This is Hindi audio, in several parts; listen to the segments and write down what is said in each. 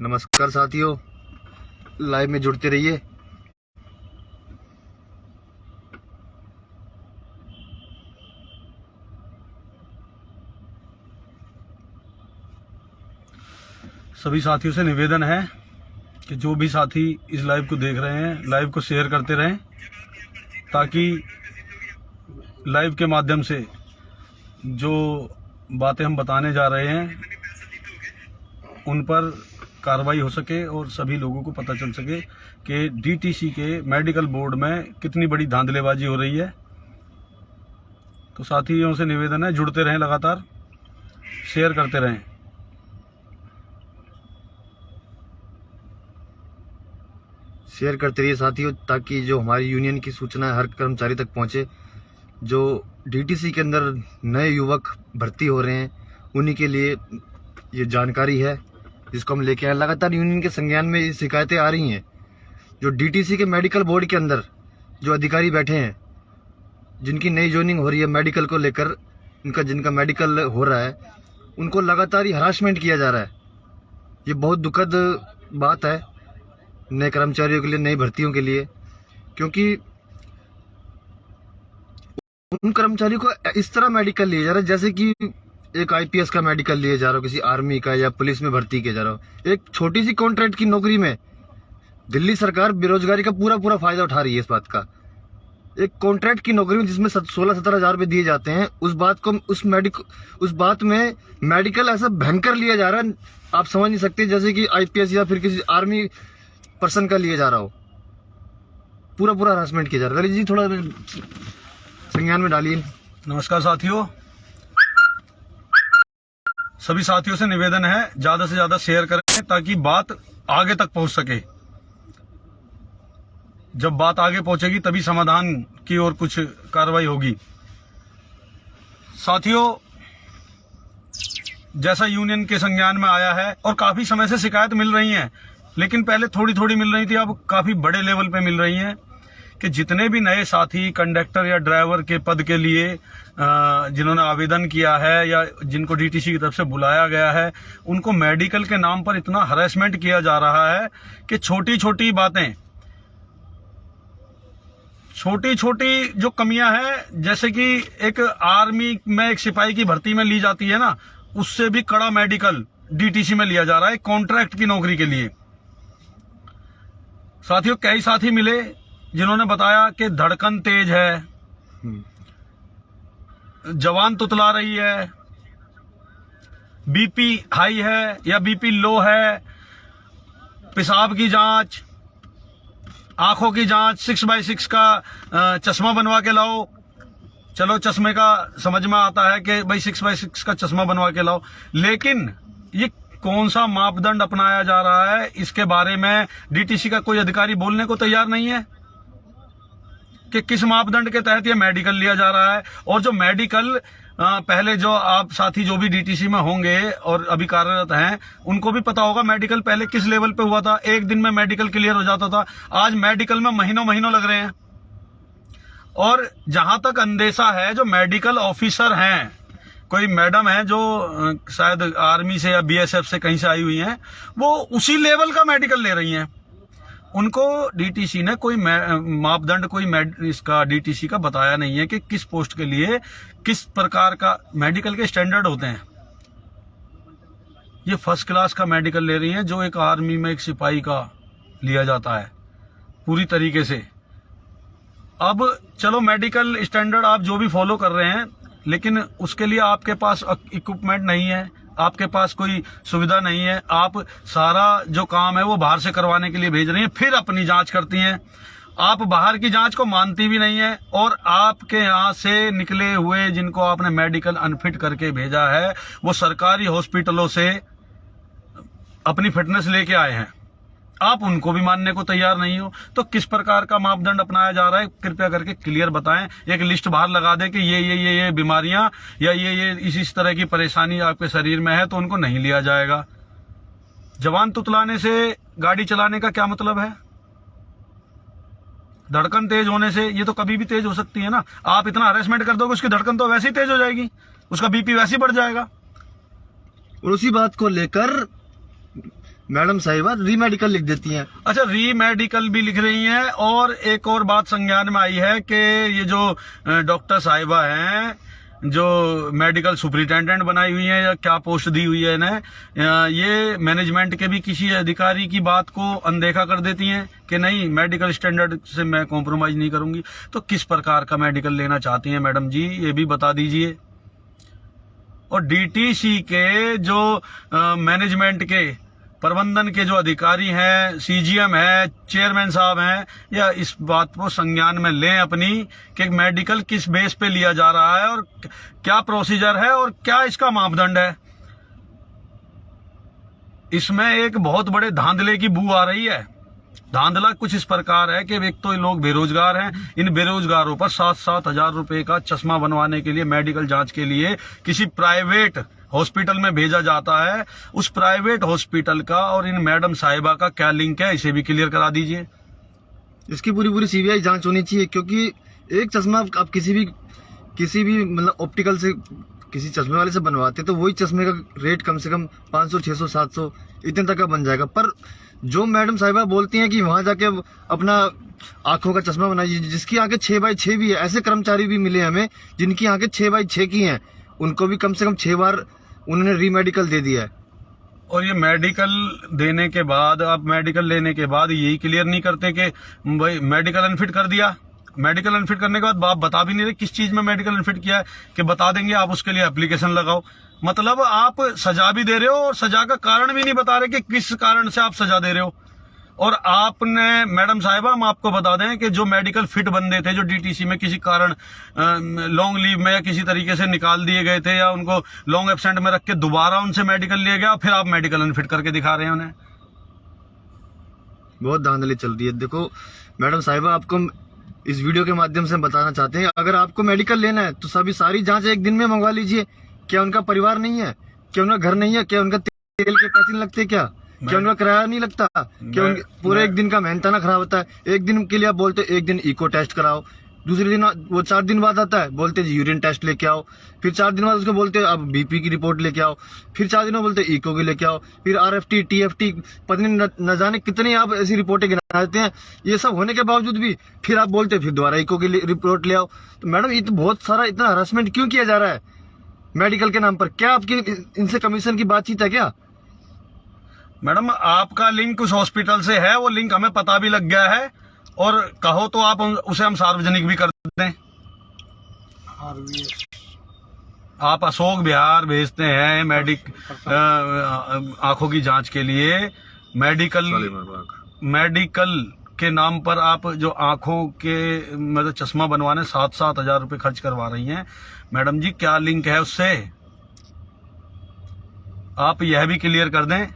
नमस्कार साथियों, लाइव में जुड़ते रहिए। सभी साथियों से निवेदन है कि जो भी साथी इस लाइव को देख रहे हैं, लाइव को शेयर करते रहें, ताकि लाइव के माध्यम से जो बातें हम बताने जा रहे हैं उन पर कार्रवाई हो सके और सभी लोगों को पता चल सके कि डीटीसी के मेडिकल बोर्ड में कितनी बड़ी धांधलेबाजी हो रही है। तो साथियों से निवेदन है, जुड़ते रहें, लगातार शेयर करते रहें। शेयर करते रहिए साथियों, ताकि जो हमारी यूनियन की सूचना है हर कर्मचारी तक पहुंचे। जो डीटीसी के अंदर नए युवक भर्ती हो रहे हैं उन्हीं के लिए ये जानकारी है जिसको हम लेके आए। लगातार यूनियन के संज्ञान में ये शिकायतें आ रही हैं। जो डीटीसी के मेडिकल बोर्ड के अंदर जो अधिकारी बैठे हैं, जिनकी नई ज्वाइनिंग हो रही है मेडिकल को लेकर, जिनका मेडिकल हो रहा है, उनको लगातार ही हरासमेंट किया जा रहा है। ये बहुत दुखद बात है नए कर्मचारियों के लिए, नई भर्तियों के लिए, क्योंकि उन कर्मचारियों को इस तरह मेडिकल लिया जा रहा है जैसे कि एक आईपीएस का मेडिकल लिया जा रहा हो, किसी आर्मी का या पुलिस में भर्ती किया जा रहा हो। एक छोटी सी कॉन्ट्रैक्ट की नौकरी में दिल्ली सरकार बेरोजगारी का पूरा फायदा उठा रही है। इस बात का, एक कॉन्ट्रैक्ट की नौकरी में जिसमें 16-17 हजार रुपए दिए जाते हैं, उस बात में मेडिकल ऐसा भयंकर लिया जा रहा है, आप समझ नहीं सकते, जैसे कि आईपीएस या फिर किसी आर्मी पर्सन का लिया जा रहा हो। पूरा हरासमेंट किया जा रहा है। ललित जी, थोड़ा संज्ञान में डालिए। नमस्कार साथियों, सभी साथियों से निवेदन है ज्यादा से ज्यादा शेयर करें ताकि बात आगे तक पहुंच सके। जब बात आगे पहुंचेगी तभी समाधान की ओर कुछ कार्रवाई होगी। साथियों, जैसा यूनियन के संज्ञान में आया है और काफी समय से शिकायत मिल रही है, लेकिन पहले थोड़ी मिल रही थी, अब काफी बड़े लेवल पे मिल रही हैं कि जितने भी नए साथी कंडक्टर या ड्राइवर के पद के लिए जिन्होंने आवेदन किया है या जिनको डीटीसी की तरफ से बुलाया गया है, उनको मेडिकल के नाम पर इतना हरेसमेंट किया जा रहा है कि छोटी बातें, छोटी जो कमियां हैं, जैसे कि एक आर्मी में एक सिपाही की भर्ती में ली जाती है ना, उससे भी कड़ा मेडिकल डीटीसी में लिया जा रहा है कॉन्ट्रैक्ट की नौकरी के लिए। साथियों, कई साथी मिले जिन्होंने बताया कि धड़कन तेज है, जवान तुतला रही है, बीपी हाई है या बीपी लो है, पेशाब की जांच, आंखों की जांच, 6x6 का चश्मा बनवा के लाओ। चलो, चश्मे का समझ में आता है कि भाई 6x6 का चश्मा बनवा के लाओ, लेकिन ये कौन सा मापदंड अपनाया जा रहा है, इसके बारे में डीटीसी का कोई अधिकारी बोलने को तैयार नहीं है कि किस मापदंड के तहत ये मेडिकल लिया जा रहा है। और जो मेडिकल पहले, जो आप साथी जो भी डीटीसी में होंगे और अभी कार्यरत हैं, उनको भी पता होगा मेडिकल पहले किस लेवल पे हुआ था। एक दिन में मेडिकल क्लियर हो जाता था, आज मेडिकल में महीनों लग रहे हैं। और जहां तक अंदेशा है, जो मेडिकल ऑफिसर हैं, कोई मैडम है जो शायद आर्मी से या बीएसएफ से कहीं से आई हुई हैं, वो उसी लेवल का मेडिकल ले रही हैं। उनको डीटीसी ने कोई मापदंड, इसका डीटीसी का बताया नहीं है कि किस पोस्ट के लिए किस प्रकार का मेडिकल के स्टैंडर्ड होते हैं। ये फर्स्ट क्लास का मेडिकल ले रही हैं, जो एक आर्मी में एक सिपाही का लिया जाता है पूरी तरीके से। अब चलो, मेडिकल स्टैंडर्ड आप जो भी फॉलो कर रहे हैं, लेकिन उसके लिए आपके पास इक्विपमेंट नहीं है, आपके पास कोई सुविधा नहीं है, आप सारा जो काम है वो बाहर से करवाने के लिए भेज रही हैं, फिर अपनी जांच करती हैं। आप बाहर की जांच को मानती भी नहीं है, और आपके यहाँ से निकले हुए जिनको आपने मेडिकल अनफिट करके भेजा है, वो सरकारी हॉस्पिटलों से अपनी फिटनेस लेके आए हैं, आप उनको भी मानने को तैयार नहीं हो। तो किस प्रकार का मापदंड अपनाया जा रहा है, कृपया करके क्लियर बताएं। एक लिस्ट बाहर लगा दें कि ये बीमारियां या ये इस तरह की परेशानी आपके शरीर में है, तो उनको नहीं लिया जाएगा। जवान तुतलाने से गाड़ी चलाने का क्या मतलब है? धड़कन तेज होने से ये तो कभी भी तेज हो सकती है ना। आप इतना हरेसमेंट कर दोगे, उसकी धड़कन तो वैसे ही तेज हो जाएगी, उसका बीपी वैसे ही बढ़ जाएगा। और उसी बात को लेकर मैडम साहिबा री मेडिकल लिख देती हैं। अच्छा, री मेडिकल भी लिख रही हैं। और एक और बात संज्ञान में आई है कि ये जो डॉक्टर साहिबा हैं, जो मेडिकल सुपरिटेंडेंट बनाई हुई है या क्या पोस्ट दी हुई है इन्हें, ये मैनेजमेंट के भी किसी अधिकारी की बात को अनदेखा कर देती हैं कि नहीं, मेडिकल स्टैंडर्ड से मैं कॉम्प्रोमाइज नहीं करूंगी। तो किस प्रकार का मेडिकल लेना चाहती हैं मैडम जी, ये भी बता दीजिए। और डीटीसी के जो मैनेजमेंट के प्रबंधन के जो अधिकारी हैं, सीजीएम है, चेयरमैन साहब हैं, या इस बात को संज्ञान में लें अपनी कि मेडिकल किस बेस पे लिया जा रहा है और क्या प्रोसीजर है और क्या इसका मापदंड है। इसमें एक बहुत बड़े धांधले की बू आ रही है। धांधला कुछ इस प्रकार है कि एक तो लोग बेरोजगार हैं, इन बेरोजगारों पर 7-7 हजार रुपए का चश्मा बनवाने के लिए, मेडिकल जांच के लिए किसी प्राइवेट हॉस्पिटल में भेजा जाता है। उस प्राइवेट हॉस्पिटल का और इन मैडम साहिबा का क्या लिंक है, इसे भी क्लियर करा दीजिए। इसकी पूरी सीबीआई जांच होनी चाहिए, क्योंकि एक चश्मा आप किसी भी मतलब ऑप्टिकल से किसी चश्मे वाले से बनवाते तो वही चश्मे का रेट कम से कम 500, 600, 700 इतने तक का बन जाएगा। पर जो मैडम साहिबा बोलती हैं कि वहां जाके अपना आंखों का चश्मा बनाइए, जिसकी आंखें 6x6 भी है, ऐसे कर्मचारी भी मिले हमें जिनकी आंखें 6x6 की हैं, उनको भी कम से कम 6 बार उन्होंने री मेडिकल दे दिया है। और ये मेडिकल देने के बाद, आप मेडिकल लेने के बाद यही क्लियर नहीं करते कि भाई मेडिकल अनफिट कर दिया। मेडिकल अनफिट करने के बाद आप बता भी नहीं रहे किस चीज में मेडिकल अनफिट किया है, कि बता देंगे आप उसके लिए एप्लीकेशन लगाओ। मतलब आप सजा भी दे रहे हो और सजा का कारण भी नहीं बता रहे कि किस कारण से आप सजा दे रहे हो। और आपने मैडम साहिबा, हम आपको बता दें कि जो मेडिकल फिट बंदे थे, जो डीटीसी में किसी कारण लॉन्ग लीव में या किसी तरीके से निकाल दिए गए थे या उनको लॉन्ग एब्सेंट में रख के दोबारा उनसे मेडिकल लिया गया, फिर आप मेडिकल अनफिट करके दिखा रहे हैं उन्हें। बहुत धांधली चल रही है। देखो मैडम साहिबा, आपको इस वीडियो के माध्यम से बताना चाहते हैं, अगर आपको मेडिकल लेना है तो सारी जांच एक दिन में मंगवा लीजिए। क्या उनका परिवार नहीं है? क्या उनका घर नहीं है? क्या उनका तेल के पैसे नहीं लगते? क्या उनका किराया नहीं लगता? क्या पूरे एक दिन का मेहनताना खराब होता है? एक दिन के लिए आप बोलते एक दिन इको टेस्ट कराओ, दूसरे दिन वो 4 दिन बाद आता है, बोलते जी यूरिन टेस्ट लेके आओ, फिर 4 दिन बाद उसको बोलते अब बीपी की रिपोर्ट लेके आओ, फिर 4 दिन में बोलते इको की लेके आओ, फिर RFT, TFT, पता नहीं न जाने कितनी आप ऐसी रिपोर्टें गिना देते हैं। ये सब होने के बावजूद भी फिर आप बोलते फिर दोबारा इको की रिपोर्ट ले आओ। तो मैडम ये तो बहुत सारा इतना हरासमेंट क्यों किया जा रहा है मेडिकल के नाम पर? क्या आपकी इनसे कमीशन की बातचीत है क्या? मैडम, आपका लिंक उस हॉस्पिटल से है, वो लिंक हमें पता भी लग गया है, और कहो तो आप उसे हम सार्वजनिक भी कर दें। आप अशोक विहार भेजते हैं आंखों की जांच के लिए, मेडिकल के नाम पर आप जो आंखों के मतलब चश्मा बनवाने 7-7 हजार रुपए खर्च करवा रही हैं। मैडम जी, क्या लिंक है उससे? आप यह भी क्लियर कर दें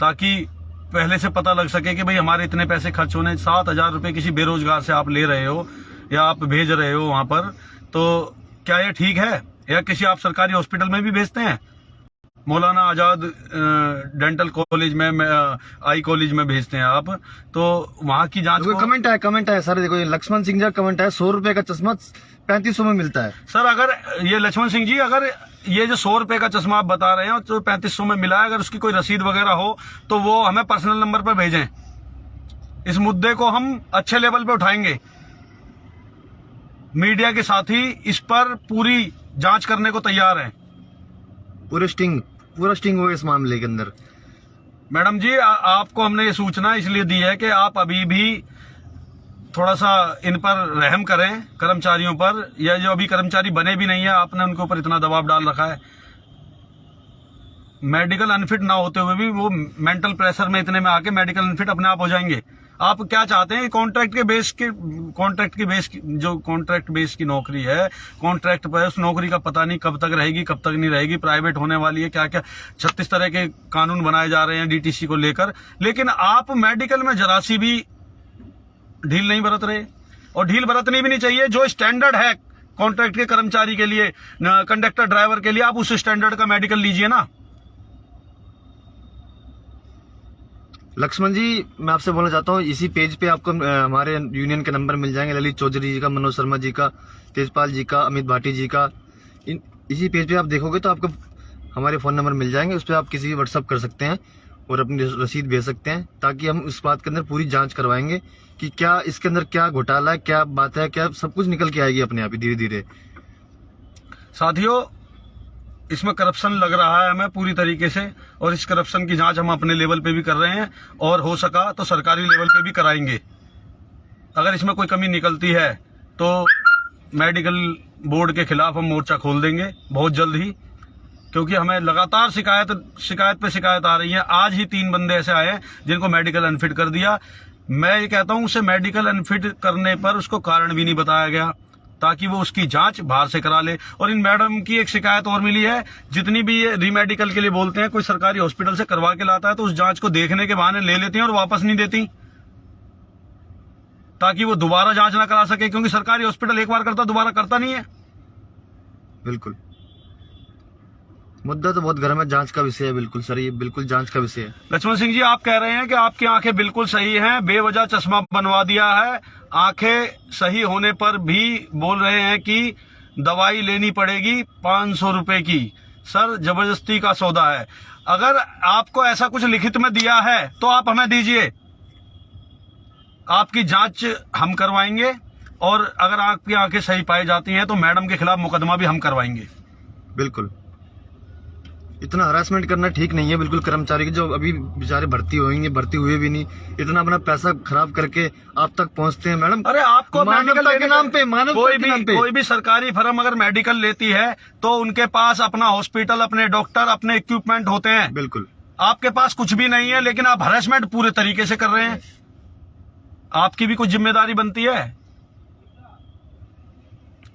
ताकि पहले से पता लग सके कि भाई हमारे इतने पैसे खर्च होने। 7 हजार रुपए किसी बेरोजगार से आप ले रहे हो या आप भेज रहे हो वहां पर, तो क्या ये ठीक है? या किसी आप सरकारी हॉस्पिटल में भी भेजते हैं, मौलाना आजाद डेंटल कॉलेज में, आई कॉलेज में भेजते हैं आप, तो वहां की जांच को... कमेंट है सर, देखो ये लक्ष्मण सिंह जी का कमेंट है, 100 रुपए का चश्मा 3500 में मिलता है। सर, अगर ये लक्ष्मण सिंह जी, अगर ये जो 100 रुपए का चश्मा आप बता रहे हैं तो 3500 में मिला है, अगर उसकी कोई रसीद वगैरह हो तो वो हमें पर्सनल नंबर पर भेजें। इस मुद्दे को हम अच्छे लेवल पे उठाएंगे, मीडिया के साथ ही इस पर पूरी जांच करने को तैयार है। पूरा स्टिंग हो इस मामले के अंदर। मैडम जी, आपको हमने ये सूचना इसलिए दी है कि आप अभी भी थोड़ा सा इन पर रहम करें, कर्मचारियों पर, या जो अभी कर्मचारी बने भी नहीं है, आपने उनके ऊपर इतना दबाव डाल रखा है। मेडिकल अनफिट ना होते हुए भी वो मेंटल प्रेशर में इतने में आके मेडिकल अनफिट अपने आप हो जाएंगे। आप क्या चाहते हैं? कॉन्ट्रैक्ट बेस की नौकरी है, कॉन्ट्रैक्ट पर उस नौकरी का पता नहीं कब तक रहेगी, कब तक नहीं रहेगी, प्राइवेट होने वाली है, क्या क्या 36 तरह के कानून बनाए जा रहे हैं डीटीसी को लेकर, लेकिन आप मेडिकल में जरा सी भी ढील नहीं बरत रहे, और ढील बरतनी भी नहीं चाहिए। जो स्टैंडर्ड है कॉन्ट्रैक्ट के कर्मचारी के लिए, कंडक्टर ड्राइवर के लिए, आप उस स्टैंडर्ड का मेडिकल लीजिए ना। लक्ष्मण जी, मैं आपसे बोलना चाहता हूँ, इसी पेज पे आपको हमारे यूनियन के नंबर मिल जाएंगे, ललित चौधरी जी का, मनोज शर्मा जी का, तेजपाल जी का, अमित भाटी जी का। इसी पेज पे आप देखोगे तो आपको हमारे फ़ोन नंबर मिल जाएंगे, उस पर आप किसी भी व्हाट्सअप कर सकते हैं और अपनी रसीद भेज सकते हैं, ताकि हम इस बात के अंदर पूरी जांच करवाएंगे कि क्या इसके अंदर क्या घोटाला है, क्या बात है, क्या सब कुछ निकल के आएगी अपने आप ही धीरे धीरे। साथियों, इसमें करप्शन लग रहा है हमें पूरी तरीके से, और इस करप्शन की जांच हम अपने लेवल पे भी कर रहे हैं और हो सका तो सरकारी लेवल पे भी कराएंगे। अगर इसमें कोई कमी निकलती है तो मेडिकल बोर्ड के खिलाफ हम मोर्चा खोल देंगे बहुत जल्द ही, क्योंकि हमें लगातार शिकायत पे शिकायत आ रही है। आज ही 3 बंदे ऐसे आए हैं जिनको मेडिकल अनफिट कर दिया। मैं ये कहता हूं, उसे मेडिकल अनफिट करने पर उसको कारण भी नहीं बताया गया, ताकि वो उसकी जांच बाहर से करा ले। और इन मैडम की एक शिकायत और मिली है, जितनी भी ये रीमेडिकल के लिए बोलते हैं, कोई सरकारी हॉस्पिटल से करवा के लाता है तो उस जांच को देखने के बहाने ले लेती हैं और वापस नहीं देती, ताकि वो दोबारा जांच ना करा सके, क्योंकि सरकारी हॉस्पिटल एक बार करता दोबारा करता नहीं है। बिल्कुल, मुद्दा तो बहुत गर्म है, जांच का विषय है। बिल्कुल सर, ये बिल्कुल जांच का विषय है। लक्ष्मण सिंह जी, आप कह रहे हैं कि आपकी आंखें बिल्कुल सही हैं, बेवजह चश्मा बनवा दिया है। आंखें सही होने पर भी बोल रहे हैं कि दवाई लेनी पड़ेगी 500 रुपए की। सर, जबरदस्ती का सौदा है। अगर आपको ऐसा कुछ लिखित में दिया है तो आप हमें दीजिए, आपकी जांच हम करवाएंगे, और अगर आपकी आंखें सही पाई जाती हैं तो मैडम के खिलाफ मुकदमा भी हम करवाएंगे। बिल्कुल, इतना हरासमेंट करना ठीक नहीं है बिल्कुल। कर्मचारी के जो अभी बेचारे भर्ती होंगे, भर्ती हुए भी नहीं, इतना अपना पैसा खराब करके आप तक पहुंचते हैं मैडम। अरे आपको मानवता के नाम पे, मानवता के नाम पे कोई भी सरकारी फर्म अगर मेडिकल लेती है तो उनके पास अपना हॉस्पिटल, अपने डॉक्टर, अपने इक्विपमेंट होते हैं। बिल्कुल, आपके पास कुछ भी नहीं है, लेकिन आप हरासमेंट पूरे तरीके से कर रहे हैं। आपकी भी कुछ जिम्मेदारी बनती है।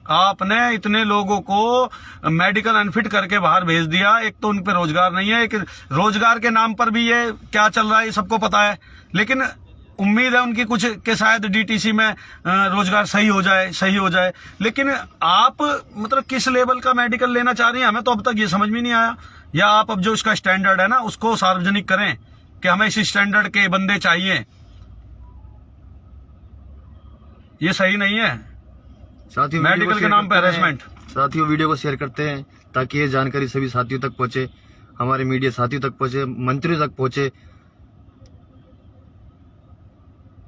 आपने इतने लोगों को मेडिकल अनफिट करके बाहर भेज दिया। एक तो उन पे रोजगार नहीं है, एक रोजगार के नाम पर भी ये क्या चल रहा है ये सबको पता है, लेकिन उम्मीद है उनकी कुछ के शायद डीटीसी में रोजगार सही हो जाए। लेकिन आप मतलब किस लेवल का मेडिकल लेना चाह रही हैं, हमें तो अब तक ये समझ में नहीं आया। या आप अब जो इसका स्टैंडर्ड है ना, उसको सार्वजनिक करें कि हमें इस स्टैंडर्ड के बंदे चाहिए। ये सही नहीं है, साथियों मेडिकल के नाम पे हरासमेंट। साथियों, वीडियो को शेयर करते हैं ताकि ये जानकारी सभी साथियों तक पहुंचे, हमारे मीडिया साथियों तक पहुंचे, मंत्रियों तक पहुंचे,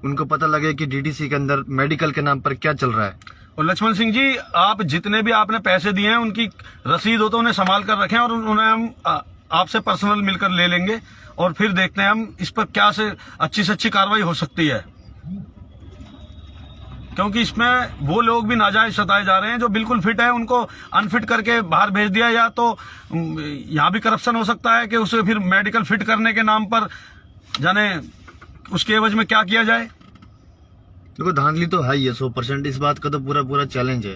उनको पता लगे कि डीटीसी के अंदर मेडिकल के नाम पर क्या चल रहा है। और लक्ष्मण सिंह जी, आप जितने भी आपने पैसे दिए हैं उनकी रसीद हो तो उन्हें संभाल कर रखें, और उन्हें हम आपसे पर्सनल मिलकर ले लेंगे, और फिर देखते हैं हम इस पर क्या से अच्छी कार्रवाई हो सकती है। क्योंकि इसमें वो लोग भी नाजायज सताए जा रहे हैं जो बिल्कुल फिट है, उनको अनफिट करके बाहर भेज दिया। या तो यहाँ भी करप्शन हो सकता है कि उसे फिर मेडिकल फिट करने के नाम पर जाने उसके एवज में क्या किया जाए। देखो, धांधली तो है ही है 100%। इस बात का तो पूरा चैलेंज है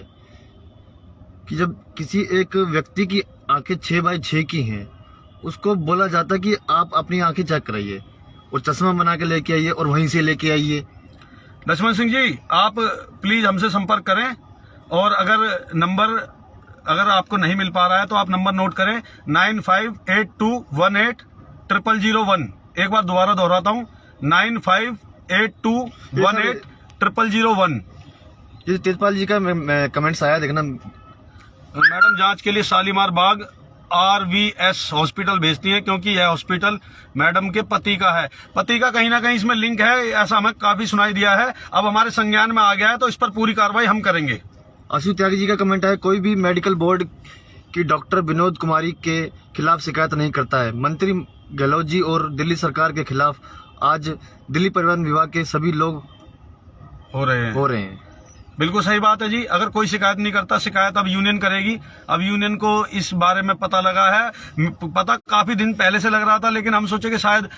कि जब किसी एक व्यक्ति की आंखें 6x6 की हैं, उसको बोला जाता कि आप अपनी आंखें चेक कराइए और चश्मा बना के लेके आइए और वहीं से लेके आइए। लक्ष्मण सिंह जी, आप प्लीज हमसे संपर्क करें, और अगर आपको नहीं मिल पा रहा है तो आप नंबर नोट करें 9582180001। एक बार दोबारा दोहराता हूँ, 9582180001। ये तेजपाल जी का कमेंट्स आया, देखना। मैडम जांच के लिए शालीमार बाग RVS हॉस्पिटल भेजती हैं, क्योंकि यह हॉस्पिटल मैडम के पति का है। पति का कहीं ना कहीं इसमें लिंक है, ऐसा हमें काफी सुनाई दिया है। अब हमारे संज्ञान में आ गया है तो इस पर पूरी कार्रवाई हम करेंगे। आशु त्यागी जी का कमेंट है, कोई भी मेडिकल बोर्ड की डॉक्टर विनोद कुमारी के खिलाफ शिकायत नहीं करता है। मंत्री गहलोत जी और दिल्ली सरकार के खिलाफ आज दिल्ली परिवहन विभाग के सभी लोग हो रहे हैं। बिल्कुल सही बात है जी। अगर कोई शिकायत नहीं करता, शिकायत अब यूनियन करेगी। अब यूनियन को इस बारे में पता लगा है, पता काफी दिन पहले से लग रहा था, लेकिन हम सोचे कि शायद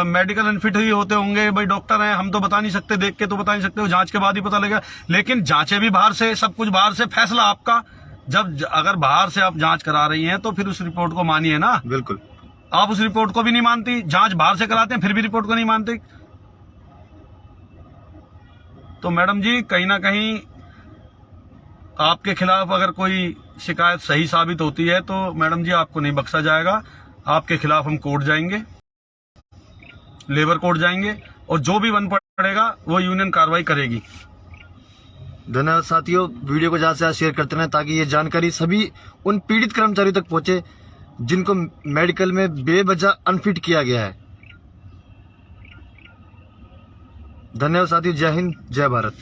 मेडिकल अनफिट ही होते होंगे। भाई डॉक्टर हैं, हम तो बता नहीं सकते, देख के तो बता नहीं सकते, जांच के बाद ही पता लगेगा। लेकिन जांचें भी बाहर से, सब कुछ बाहर से, फैसला आपका। जब अगर बाहर से आप जांच करा रही हैं तो फिर उस रिपोर्ट को मानिए ना। बिल्कुल, आप उस रिपोर्ट को भी नहीं मानती, जांच बाहर से कराते हैं फिर भी रिपोर्ट को नहीं मानते। तो मैडम जी, कहीं ना कहीं आपके खिलाफ अगर कोई शिकायत सही साबित होती है तो मैडम जी आपको नहीं बख्शा जाएगा। आपके खिलाफ हम कोर्ट जाएंगे, लेबर कोर्ट जाएंगे, और जो भी बन पड़ेगा वो यूनियन कार्रवाई करेगी। धन्यवाद साथियों, वीडियो को ज्यादा से ज्यादा शेयर करते रहें ताकि ये जानकारी सभी उन पीड़ित कर्मचारियों तक पहुंचे जिनको मेडिकल में बेवजह अनफिट किया गया है। धन्यवाद साथियों, जय हिंद, जय भारत।